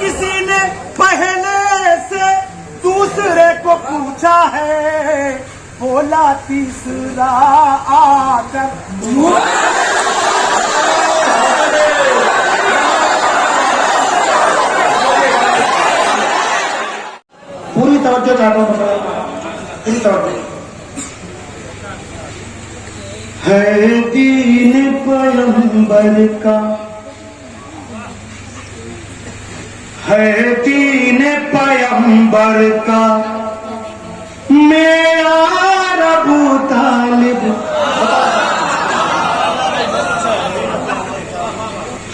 किसी ने पहले से दूसरे को पूछा है, बोला तीसरा आकर। पूरी तवज्जो चाहता हूँ, पूरी तवज्जो। है दीन पैगंबर का, है दीन पैगंबर का मेरा अबू तालिब,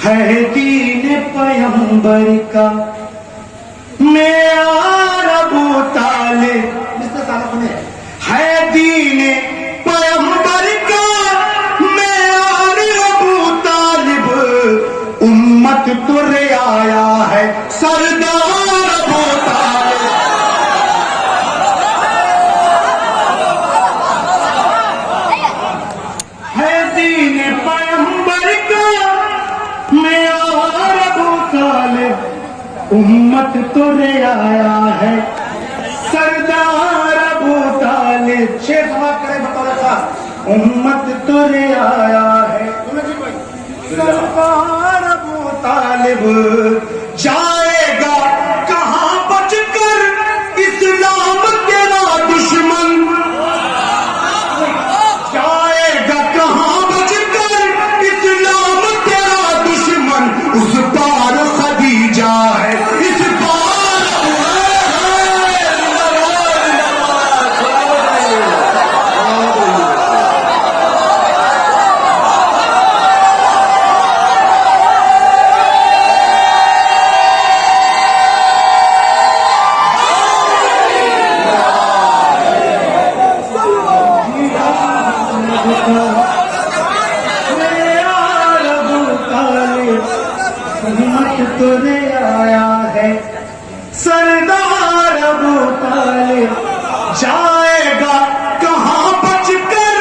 है दीन पैगंबर का मेरा अबू तालिब, है दीन पैगंबर का मेरा अबू तालिब, उम्मत तुरे आया है सरदार अबू तालिब। है दीन पैगंबर का मेरा अबू तालिब, उम्मत तुरे आया है सरदार अबू तालिब। शेर समाप्त करें बतौर खास, उम्मत तुरे आया है सरदार अबू तालिब। जाएगा कहां बचकर इस्लाम तेरा दुश्मन, जाएगा कहां बचकर इस्लाम तेरा दुश्मन, उस पार खदीजा है इस पार। तुरे आया है सरदार अबू तालिब। जाएगा कहां बचकर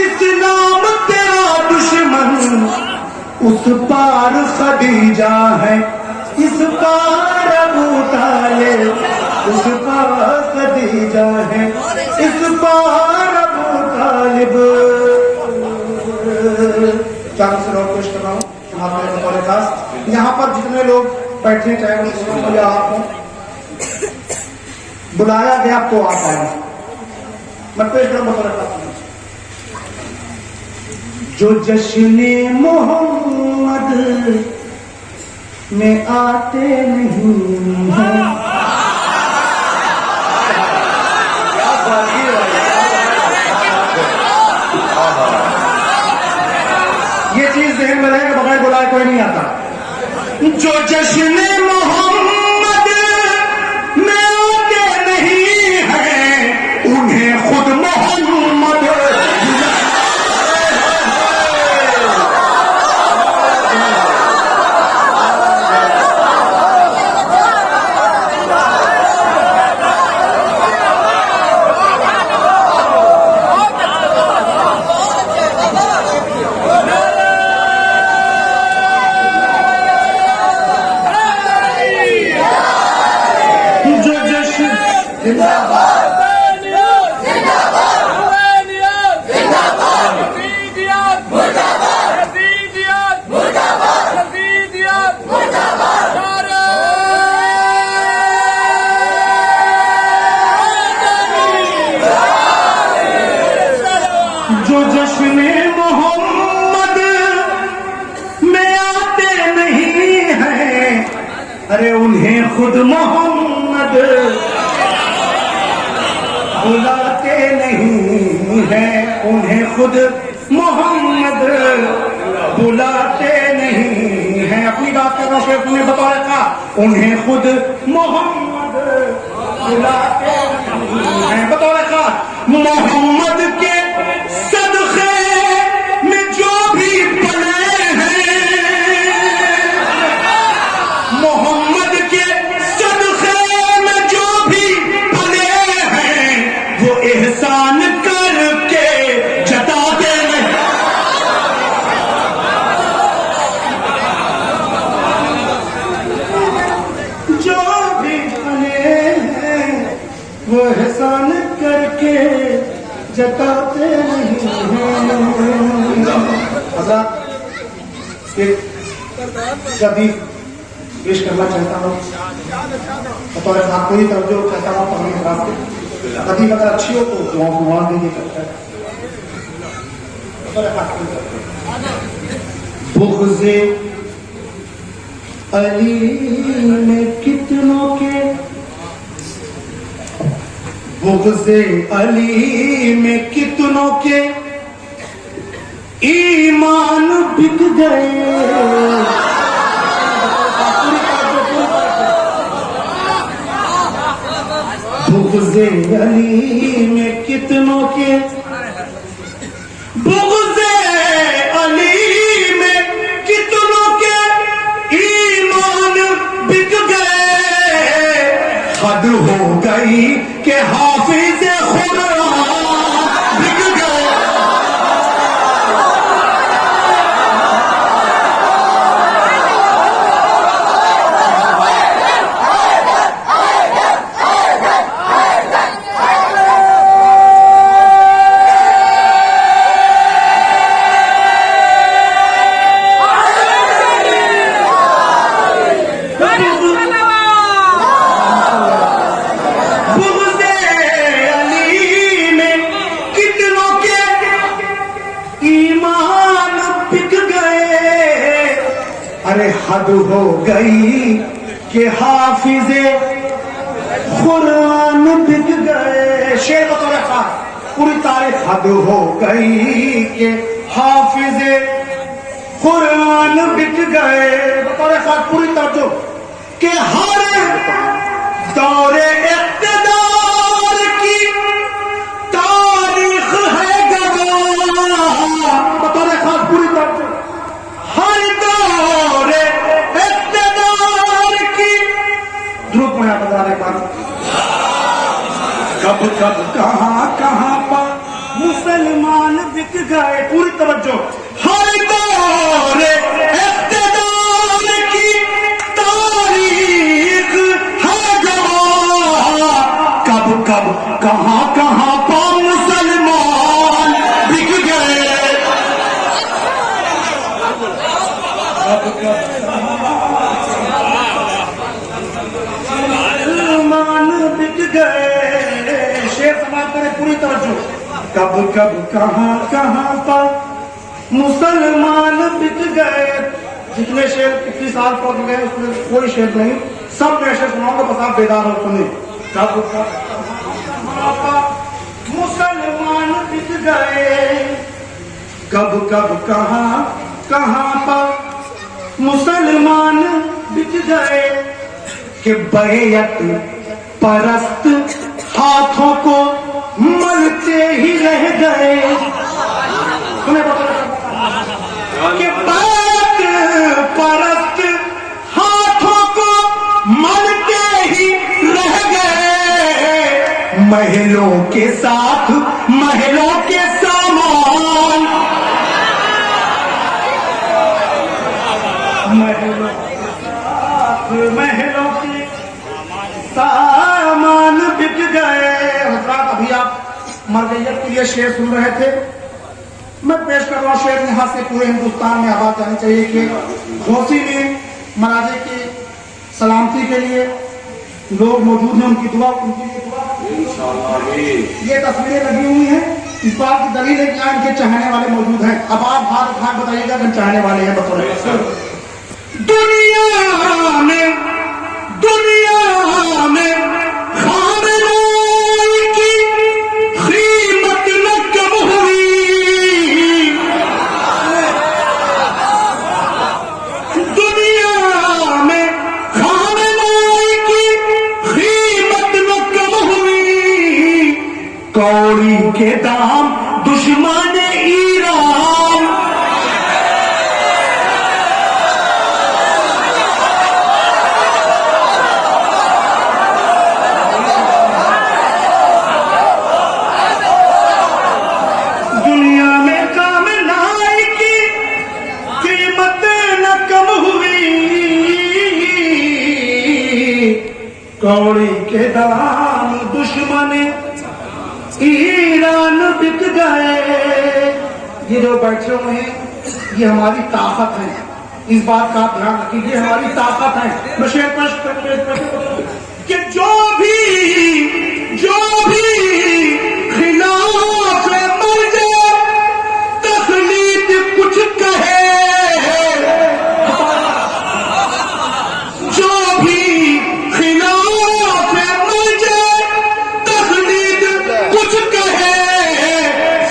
इस्लाम तेरा दुश्मन, उस पार खदीजा है इस पार अबू तालिब, उस पार खदीजा है इस पार अबू तालिब। चारों से और पेश कर रहा हूँ बतौर खास। यहाँ पर जितने लोग बैठे चाहे वो या आप हो, बुलाया गया तो आप आए। मैं पेश करूँ बतौर खास। जो जश्न मोहम्मद में आते नहीं हैं, ये चीज ध्यान में रहे कि बगैर बुलाए कोई नहीं आता। जो जश्न मोहम्मद में आते नहीं हैं, उन्हें खुद मोहम्मद जो जश्न मोहम्मद में आते नहीं हैं, अरे उन्हें खुद मोहम्मद बुलाते नहीं हैं, उन्हें खुद मोहम्मद बुलाते नहीं हैं। अपनी बात कर रहा शेख ने बता रखा, उन्हें खुद मोहम्मद बुलाते नहीं हैं। बता रखा मोहम्मद के सदक़े में जो भी पले हैं, मोहम्मद के सदक़े में जो भी पले हैं, वो एहसान करके जताते नहीं। वो एहसान करके जताते नहीं हैं। हज़रत एक कभी पेश करना चाहता हूँ तो आपको ही तवज्जो कहता हूँ पढ़ने रास्ते कभी अगर अच्छी हो तो दुआ दीजिए करता है। बुग़्ज़े अली में कितनों के, बुग़्ज़े अली में कितनों के ईमान बिक गए। बुग़्ज़े अली में कितनों के, बुग़्ज़े अली में कितनों के ईमान बिक गए। हद हो गई कि हाफिज़ कुरान बिक गए। अरे हद हो गई कि हाफिज़े कुरान बिक गए। शेर बतौर खास पूरी तारीख। हद हो गई कि हाफिज़े कुरान बिक गए बतौर खास पूरी तवज्जो कि हर दौरे इक़्तिदार की तारीख है गवाह बतौर खास पूरी तवज्जो। हर दौरे इक़्तिदार की ध्रुव में आप बता रहे बात। कब कब कहां पर मुसलमान बिक गए पूरी तवज्जो। हर दौरे इक़्तिदार की तारीख है गवाह। कब कब कहां पर मुसलमान बिक गए। मुसलमान बिक गए। शेर समाप्त करें पूरी तवज्जो। कब कब कहां पर मुसलमान बिक गए। जितने शेर कितनी साल पढ़ गए उसमें कोई शेर नहीं, सब मैं शेर सुनाऊंगा बस आप बेदार हो सुने। कब कब कहां पर मुसलमान बिक गए। कब कब कहां पर मुसलमान बिक गए कि बैयत परस्त हाथों को मलते ही रह गए। कि बैयत परस्त हाथों को मलते ही रह गए। महलों के साथ महलों के सामान, महलों के सामान बिक गए। हज़रात अभी आप मरज़ियत के लिए शेर सुन रहे थे, मैं पेश कर रहा हूँ शेर यहाँ से पूरे हिंदुस्तान में आवाज आनी चाहिए कि गौसी में महाराजे की सलामती के लिए लोग मौजूद हैं, उनकी दुआ उनके लिए दुआ। ये तस्वीरें लगी हुई हैं, इस बात की दलील है कि यहाँ इनके चाहने वाले मौजूद हैं। अब आप हाथ हाथ बताइएगा अगर चाहने वाले हैं बतौर। दुनिया में खामनोई की कीमत न कम हुई। दुनिया में खामनोई की कीमत न कम हुई। कौड़ी के दाम दुश्मन ईरान। कौड़ी के दाम दुश्मन ईरान बिक गए। ये जो बैठे हुए हैं ये हमारी ताकत है, इस बात का आप ध्यान रखिए, ये हमारी ताकत है। मैं शेर कि जो भी खिलाफ मर जाए तकलीफ कुछ कहे, जो भी खिलाफ मर जाए तकलीफ कुछ कहे,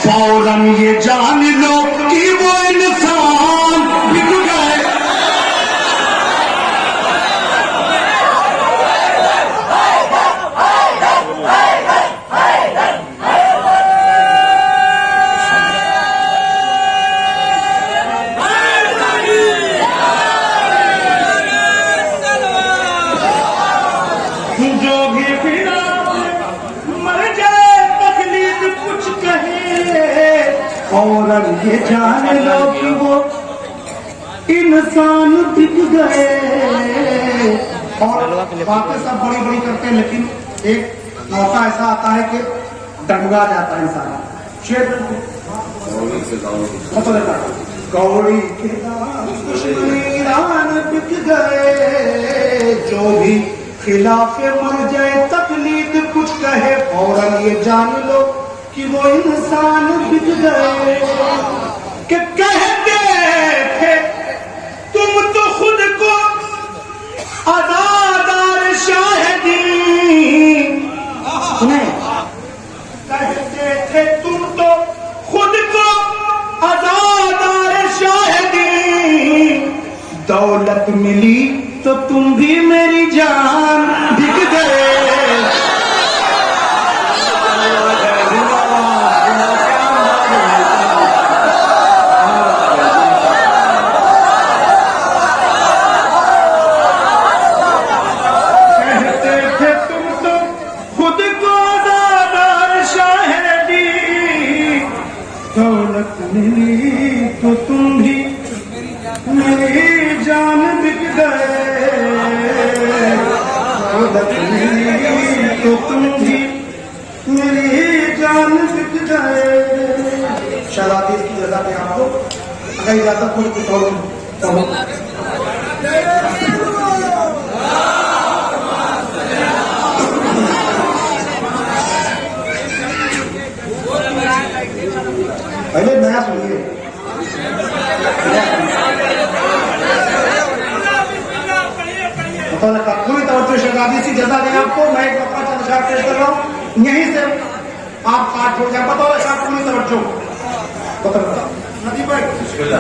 फौरन ये जान लो कि वो इंसान बिक गए। जो भी खिलाफ मर जाए तकलीफ कुछ कहे, और ये जान लो कि वो इंसान बिक गए। और बातें सब बड़ी बड़ी करते हैं, लेकिन एक मौका ऐसा आता है कि डगमगा जाता है इंसान। शेर कौड़ी के दाम ईरान बिक गए, जो भी खिलाफ मर जाए तकलीफ कुछ कहे, फौरन ये जान लो कि वो इंसान बिक गए। कि कहते थे तुम तो खुद को आजादार शाहिदी, कहते थे तुम तो खुद को आजादार शाहिदी, दौलत मिली तो तुम भी मेरी जान बिक गए। कहते थे तुम तो खुद को आजादार शाहिदी, दौलत मिली तो तुम भी मेरी जान बिक गए। दौलत मिली तो तुम भी मेरी जान बिक गए। शराब की जगह पे आपको अगर इजाजत कोई कुछ और पहले नया सुनिए। पूरी तवज्जो शहजादी सी जजा दें आपको। मैं एक मौका चंद शायद पेश कर रहा हूँ, यहीं से आप काट हो जाए। बताओ शायद पूरी तवज्जो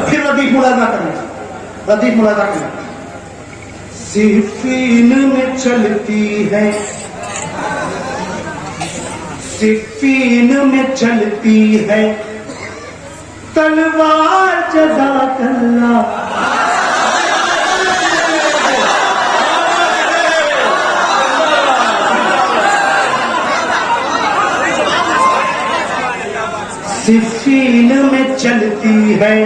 फिर लतीफ मुलाजा करना, लतीफ मुलाजा करना। सिफीन में चलती है, सिफीन में चलती है तलवार जज़ाकल्लाह। सिफीन में चलती है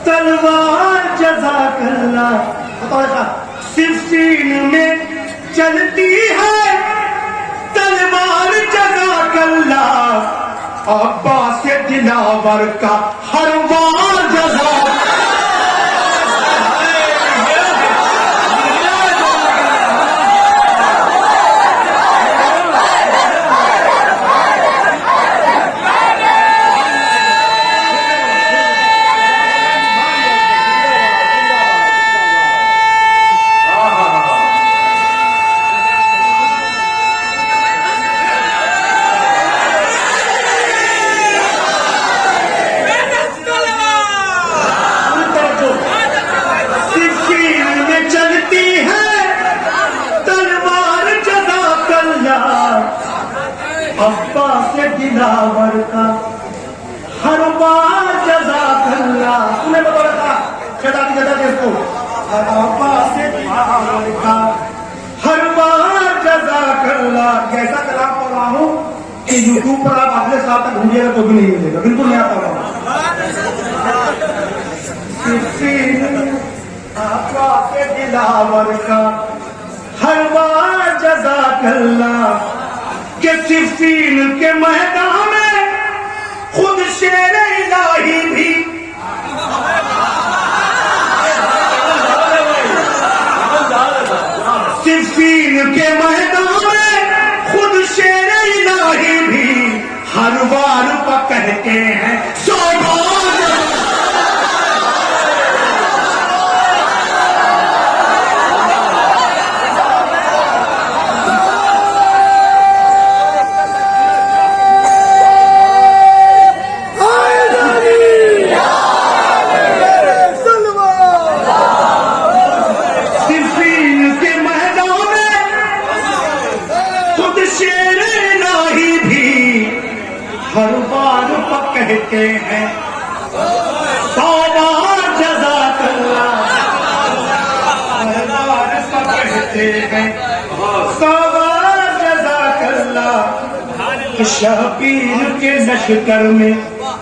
तलवार जज़ाकल्लाह। सिफीन में चलती है तलवार जज़ाकल्लाह, अब्बास दिलावर का हर वार जज़ा। अब्बास दिलावर का हर बार जज़ाकल्लाह। तूने बताया था शहजादी जजा जिसको, अब्बास दिलावर का हर बार जज़ाकल्लाह। कैसा कलाम पढ़ रहा हूँ कि यूट्यूब पर आप अगले साल तक ढूंढिएगा तो भी नहीं मिलेगा, बिल्कुल नहीं आता हूँ। अब्बास दिलावर का हर बार जज़ाकल्ला के सिफ़ीन के मैदान में खुद शेर इलाही भी सिफ़ीन के मैदान में खुद शेर इलाही भी हर बार कहते हैं हर बार कहते हैं तौबा जज़ाकल्ला हर बार कहते हैं तौबा जज़ाकल्ला शबीर के लश्कर में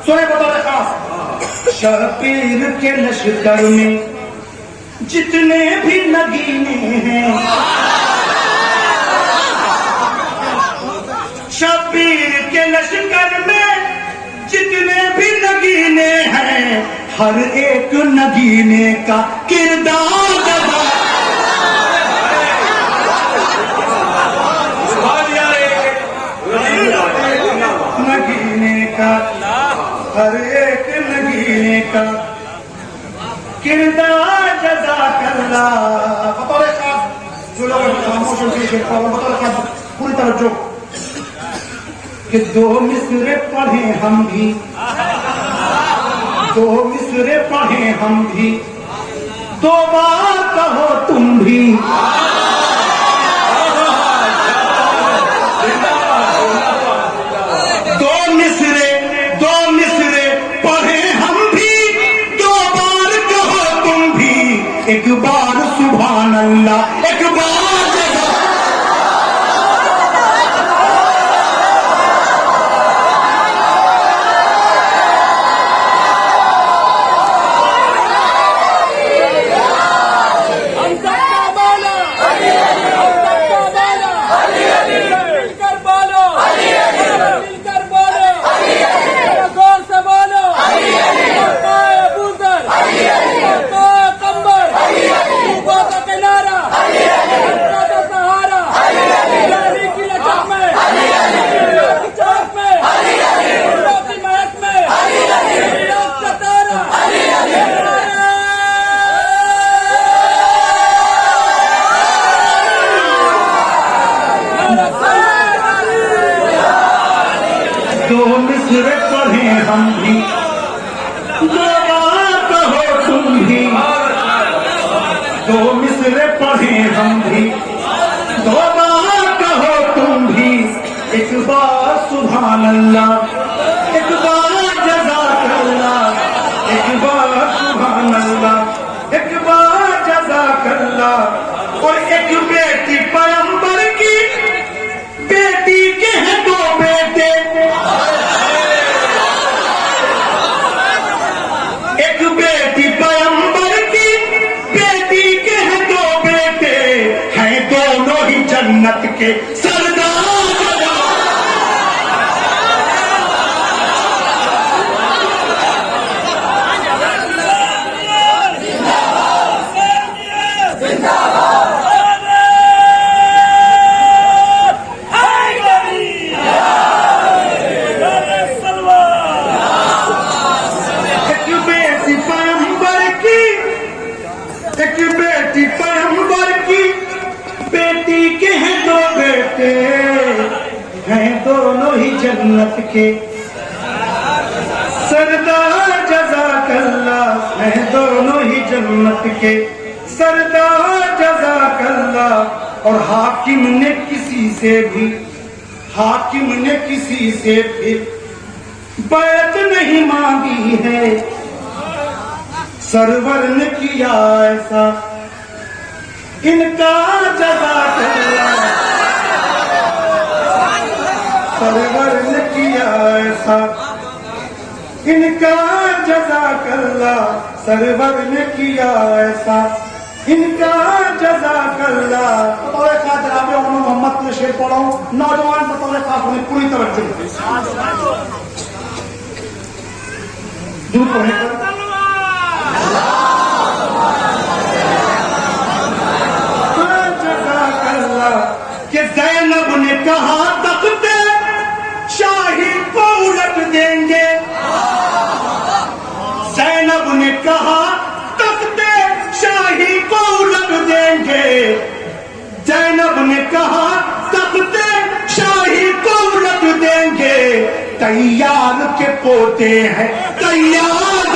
सोए बता खास शबीर के लश्कर में जितने भी नगीने हैं शबीर के लश्कर में जितने भी नगीने हैं हर एक नगीने का किरदार नगीने का हर एक नगीने का किरदार जज़ाकल्ला पूरी तवज्जो कि दो मिसरे पढ़े हम भी दो मिसरे पढ़े हम भी दो बार कहो तुम भी दो मिसरे पढ़े हम भी दो बार कहो तुम भी एक बार सुभान अल्लाह एक बार दो मिसरे पढ़े हम भी दो बार कहो तुम भी दो मिसरे पढ़े हम भी दो बार कहो तुम भी एक बार सुभान अल्लाह एक बार जज़ाकल्ला एक बार सुभान अल्लाह एक बार जज़ाकल्ला और एक बेटी पैगंबर की बेटी के हैं दो बेटे एक बेटी पैगंबर की बेटी के हैं दो बेटे हैं दोनों ही जन्नत के सरदार एक बेटी पैगंबर की बेटी के हैं दो बेटे हैं दोनों ही जन्नत के सरदार जज़ाकल्ला हैं दोनों ही जन्नत के सरदार जज़ाकल्ला और हाकिम ने किसी से भी बैत नहीं मांगी है सरवर ने किया ऐसा इनका जज़ाकल्ला सरवर ने किया ऐसा इनका जज़ाकल्ला सरवर ने किया ऐसा इनका जज़ाकल्ला मोहम्मद के शेर पढ़ा हूं, नौजवान बतौर खास उन्हें पूरी तवज्जो दूर पढ़े कि ज़ैनब ने कहा तख्ते शाही को उलट देंगे, ज़ैनब ने कहा तख्ते शाही को उलट देंगे, ज़ैनब ने कहा तख्ते शाही को उलट देंगे, तैयार के पोते हैं तैयार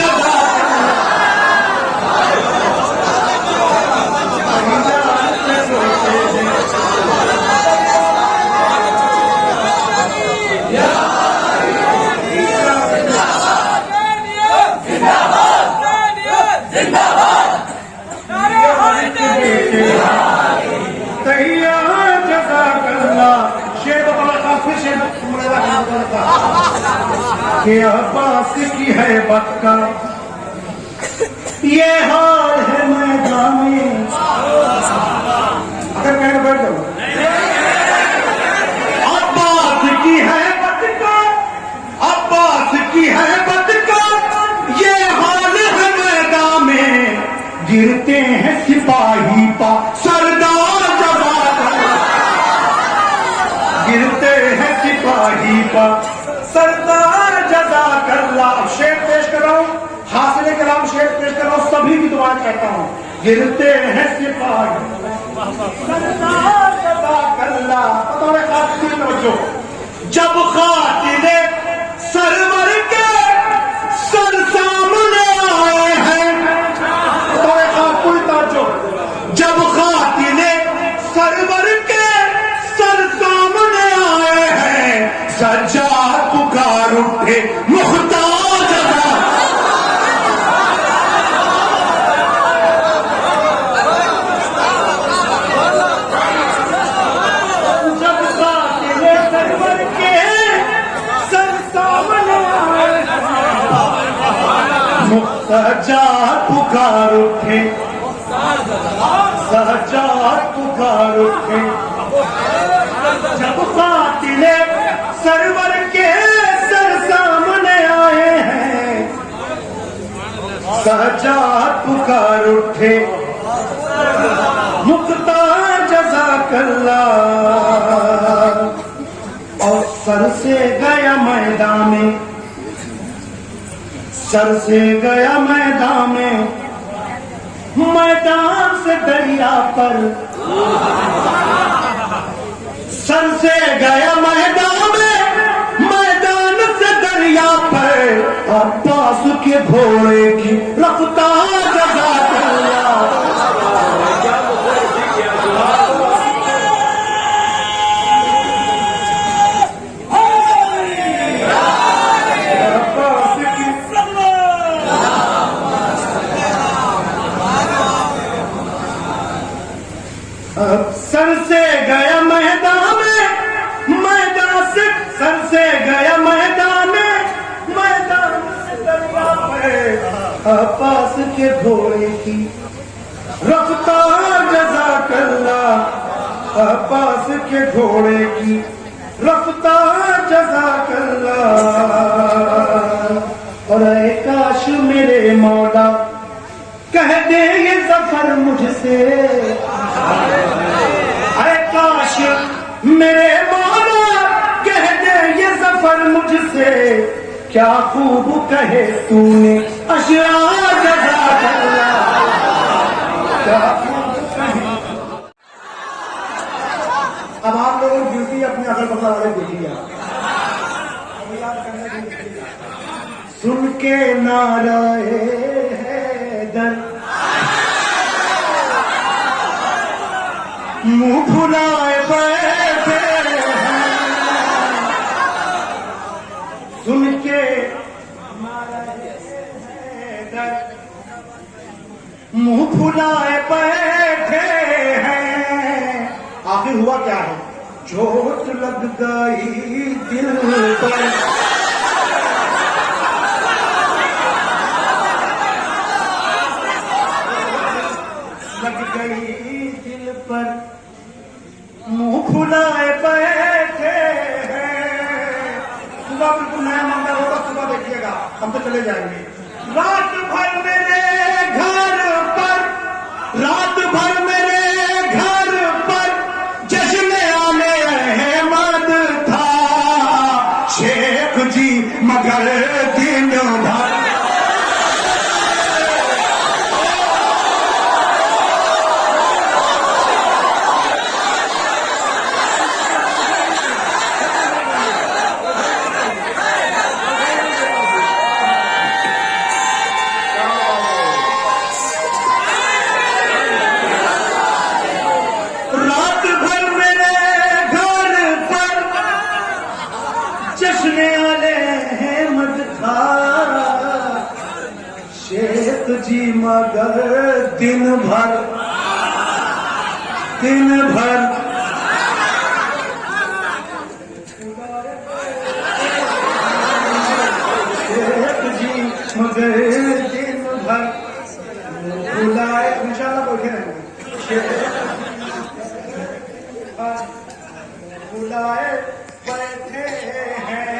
के अब्बास की है बात का ये हाल है मैदान में। अगर कहने बैठ जाओ अब्बास की है बात का, अब्बास की है बात का ये हाल है मैदान में, गिरते हैं सिपाही पा सरदार जवान, गिरते हैं सिपाही पा सरदार जज़ाकल्लाह। अब शेर पेश कर रहा हूं, हासिल कलाम शेर पेश कर रहा हूं, सभी की दुआ कहता हूं, गिरते हैं सिपाही सरदार जज़ाकल्लाह। बतौर खास की तवज्जो, जब खातिरे सरवर के सर सामने आए हैं, बतौर खास कोई तवज्जो, जब खातिरे सरवर के सर सामने आए हैं, सज्जाद पुकार उठे मुख्तार जब साथिले सरवर के सर सामने आए, सज्जाद पुकार उठे, सज्जाद पुकार उठे, जब कातिले सरवर के सर सामने आए हैं, सज्जाद पुकार उठे मुख्तार जज़ाकल्लाह। और सर से गया मैदान में, सर से गया मैदान में, मैदान से दरिया पर, सर से गया मैदान में, मैदान से दरिया पर, अब्बास के घोड़े की रफ्तार जज़ाकल्लाह। सर से गया मैदान में, मैदान से सर से गया मैदान में, मैदान से दरिया पे, अब्बास के घोड़े की रफ्तार जज़ाकल्लाह, अब्बास के घोड़े की रफ्तार जज़ाकल्लाह। और ऐ काश मेरे मौला कह दे ये ज़फ़र मुझसे, ऐ काश मेरे मौला कह दे ये ज़फ़र मुझसे, क्या खूब कहे तूने अशआर जज़ाकल्लाह, क्या खूब कहे। अब आप लोगों की ड्यूटी अपने अगल बगल वाले देखिए, सुन के नाराए हैदर मुंह फुलाए बैठे हैं, सुन के मुंह फुलाए बैठे हैं। आखिर हुआ क्या है, चोट लग गई दिल पर, लग गई दिल पर, मुंह फुलाए बैठे हैं। सुबह बिल्कुल नया मंदिर होगा, सुबह देखिएगा, हम तो चले जाएंगे। रात भर मेरे घर पर, रात भर मेरे घर पर जश्न आने अहमद था शेख जी, मगर दिन भर जी, मगर दिन भर शेख जी, मगर दिन भर बुलाए। इंशाल्लाह बैठे रहेंगे। बुलाए बैठे हैं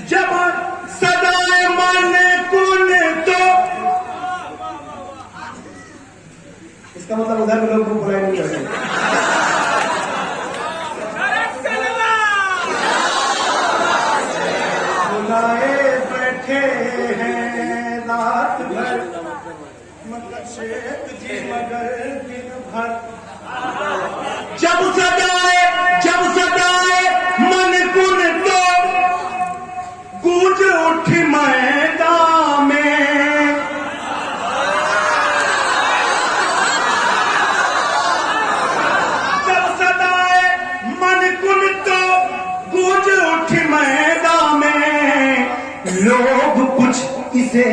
जब सदाए मन कुन, तो इसका मतलब उधर के लोग बुराई नहीं करते। बुलाए बैठे हैं रात भर, मतलब शेख जी, मगर दिन भर जब सदाए मन कुन, तो गूंज उठी मैदान में। जब सदाए मन कुन, तो गूंज उठी मैदान में। लोग कुछ इसे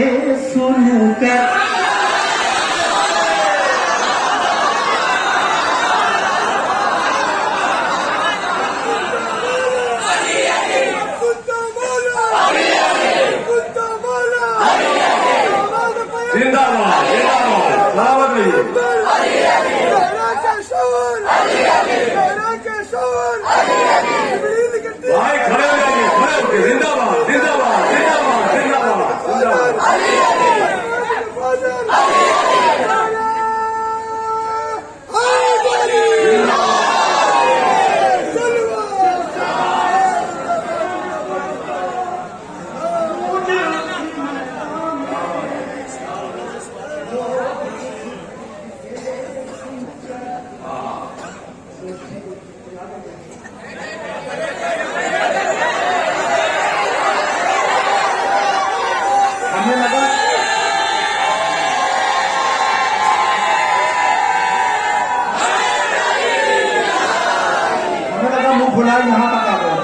सुनकर भाई खड़े हो जाइए, खड़े होके जिंदाबाद जिंदाबाद जिंदाबाद जिंदाबाद बुलाए यहां तक आ गए।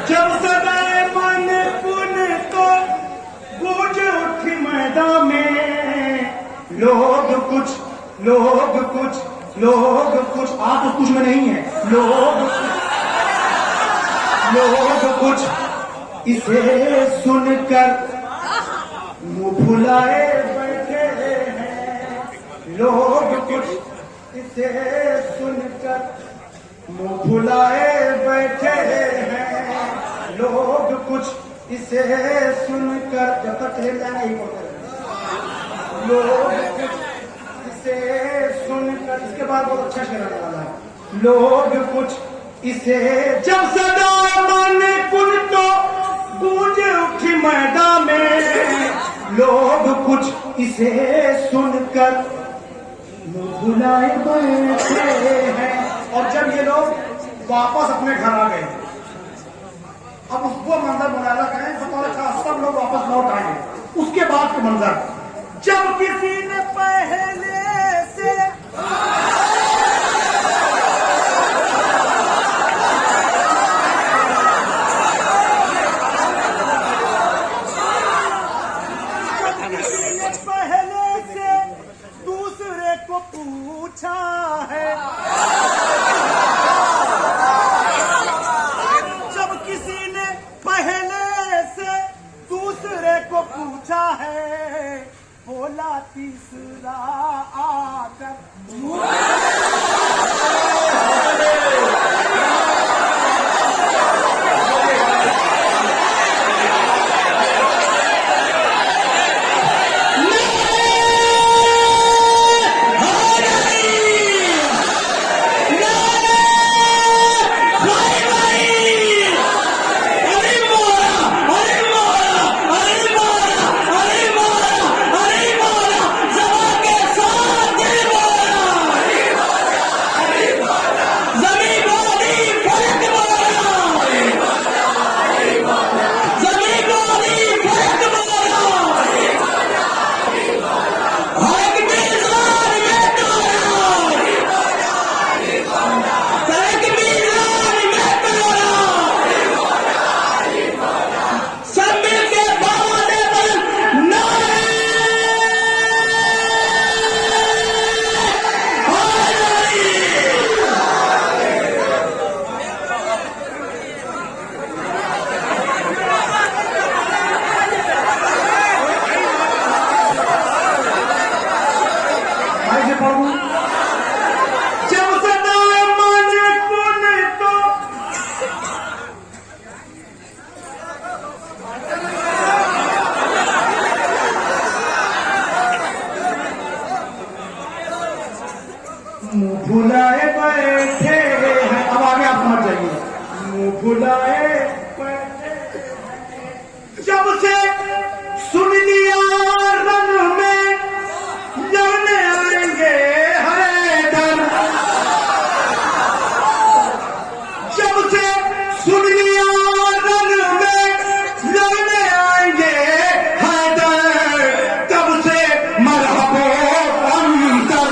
जब सदाए मन कुन, तो गूंज उठी मैदान में। लोग कुछ आप तो कुछ में नहीं है। लोग कुछ इसे सुनकर मुंह फुलाए बैठे हैं। लोग कुछ इसे सुनकर मुंह फुलाए बैठे हैं। लोग कुछ इसे सुनकर, जब तक चले जाना ही पड़ता है। लोग कुछ इसे सुनकर, इसके बाद बहुत अच्छा शेर आने वाला है। लोग कुछ इसे जब सदा मन कुन, तो गूंज उठी मैदान में। लोग कुछ इसे सुनकर मुंह फुलाए बैठे हैं। और जब ये लोग वापस अपने घर आ गए, अब उसको मंजर बनाना कहें तो सब लोग वापस लौट आएंगे। उसके बाद के मंजर, जब किसी ने पहले से दूसरे को पूछा है, जब किसी ने पहले से दूसरे को पूछा है, बोला तीसरा आकर मुंह फुलाए बैठे हैं। अब आगे आप समझ जाइए। मुंह फुलाए बैठे, जब से सुन लिया रन में लड़ने आएंगे हैदर, जब से सुन लिया रन में लड़ने आएंगे हैदर, तब से मरहबो अंतर।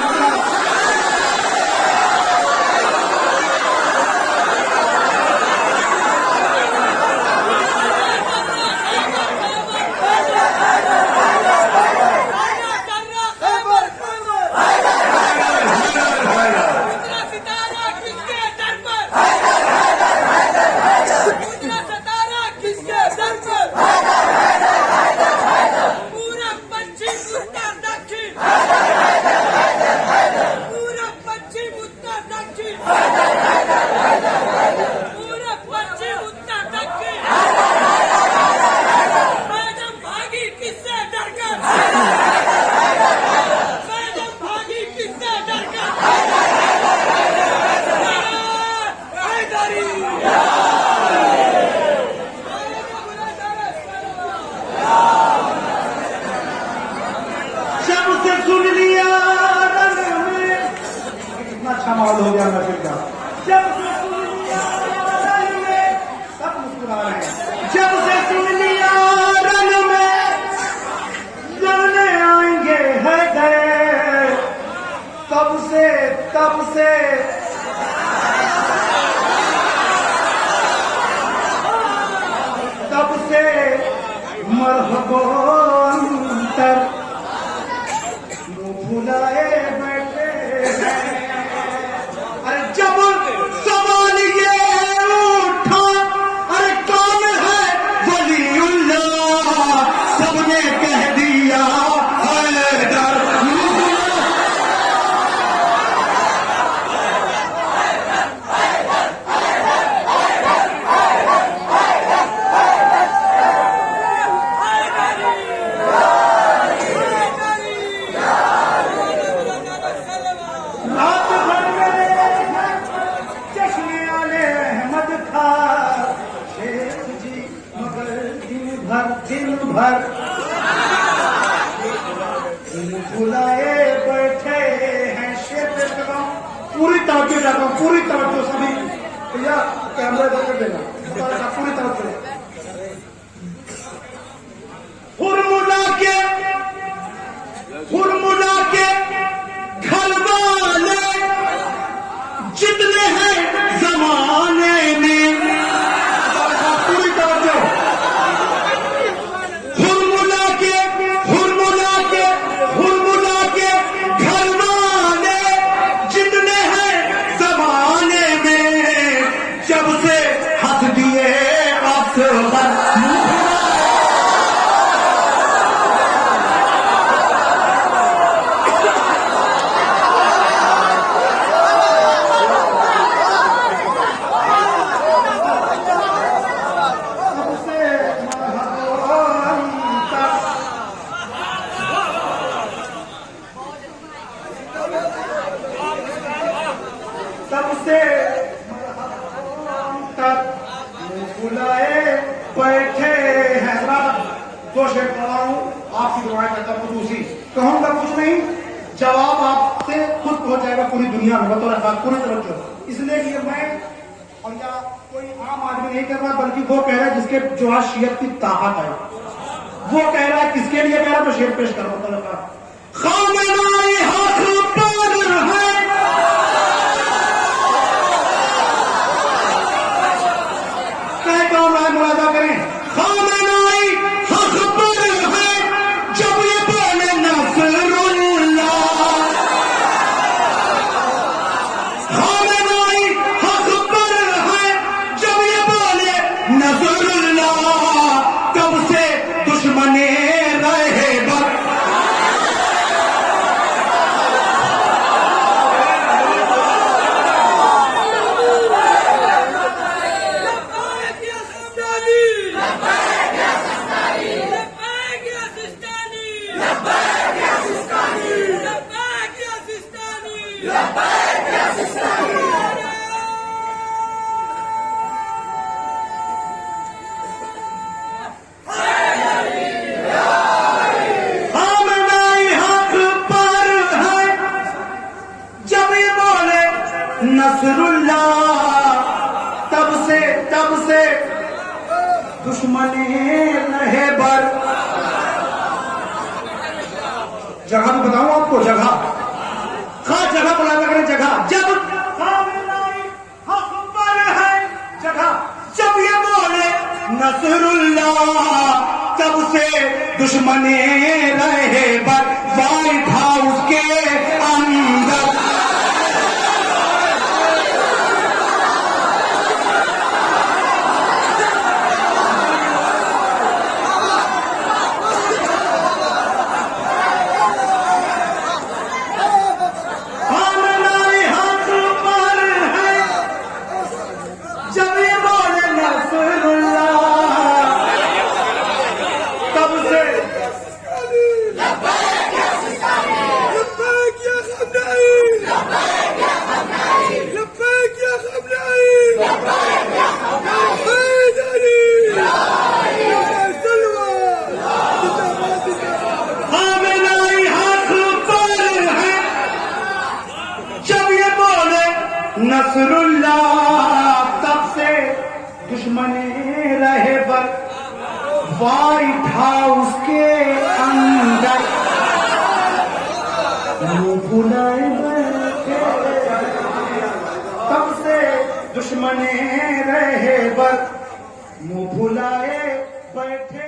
माहौल हो गया नशे का। जब से सुन लिया रन में, सब मुस्कुरा रहे हैं। जब से सुन लिया रन में लड़ने आएंगे हैदर, तब से मरहबो अंतर। मुंह फुलाए बैठे हैं। अरे जब सवाल ये उठा, अरे कौन है वलीउल्लाह, सबने कह दिया हैदर। दिन भर बुलाए बैठे हैं शेर पेश कर रहा हूँ। पूरी तवज्जो जाता हूँ, पूरी तवज्जो सभी भैया कैमरा इधर कर देना, पूरी तवज्जो। हुरमुला के घर वाले जितने हैं जमाने में, पूरी तवज्जो। हुरमुला के घर वाले जितने हैं जमाने में, जब से हंस दिए असगर। सबसे बुलाए बैठे हैं। दो शेर पढ़ा हूं, आपकी दुआएं करता हूं, दूसरी कहूंगा कुछ नहीं, जवाब आपसे खुद पहुंच जाएगा पूरी दुनिया में, बतौर खास पूरी तरफ। इसलिए कि मैं और या कोई आम आदमी नहीं कर रहा, बल्कि वो कह रहा है जिसके जो आज शीयत की ताकत है, वो कह रहा है। किसके लिए कह रहा है? तो शेर पेश करो। बतौर खास खामेनाई हाथ पर है, मुलाजा करें। खामेनाई हक पर है, जब ये बोले नसरुल्लाह। खामेनाई हक पर है, जब ये बोले नसरुल्लाह, तब से दुश्मने रहे बद। Labbaik नसरुल्लाह तब से दुश्मने रहे बर। जगह भी बताऊं आपको, जगह खास जगह बुलाया करें, जगह जब हक पर है, जगह जब ये बोले नसरुल्लाह तब से दुश्मने रहे बर। व्हाइट हाउस के अंदर नसरुल्लाह तब से दुश्मने रहे बर। व्हाइट हाउस के अंदर मुंह फुलाए बैठे, तब से दुश्मने रहे बर, मुंह फुलाए बैठे।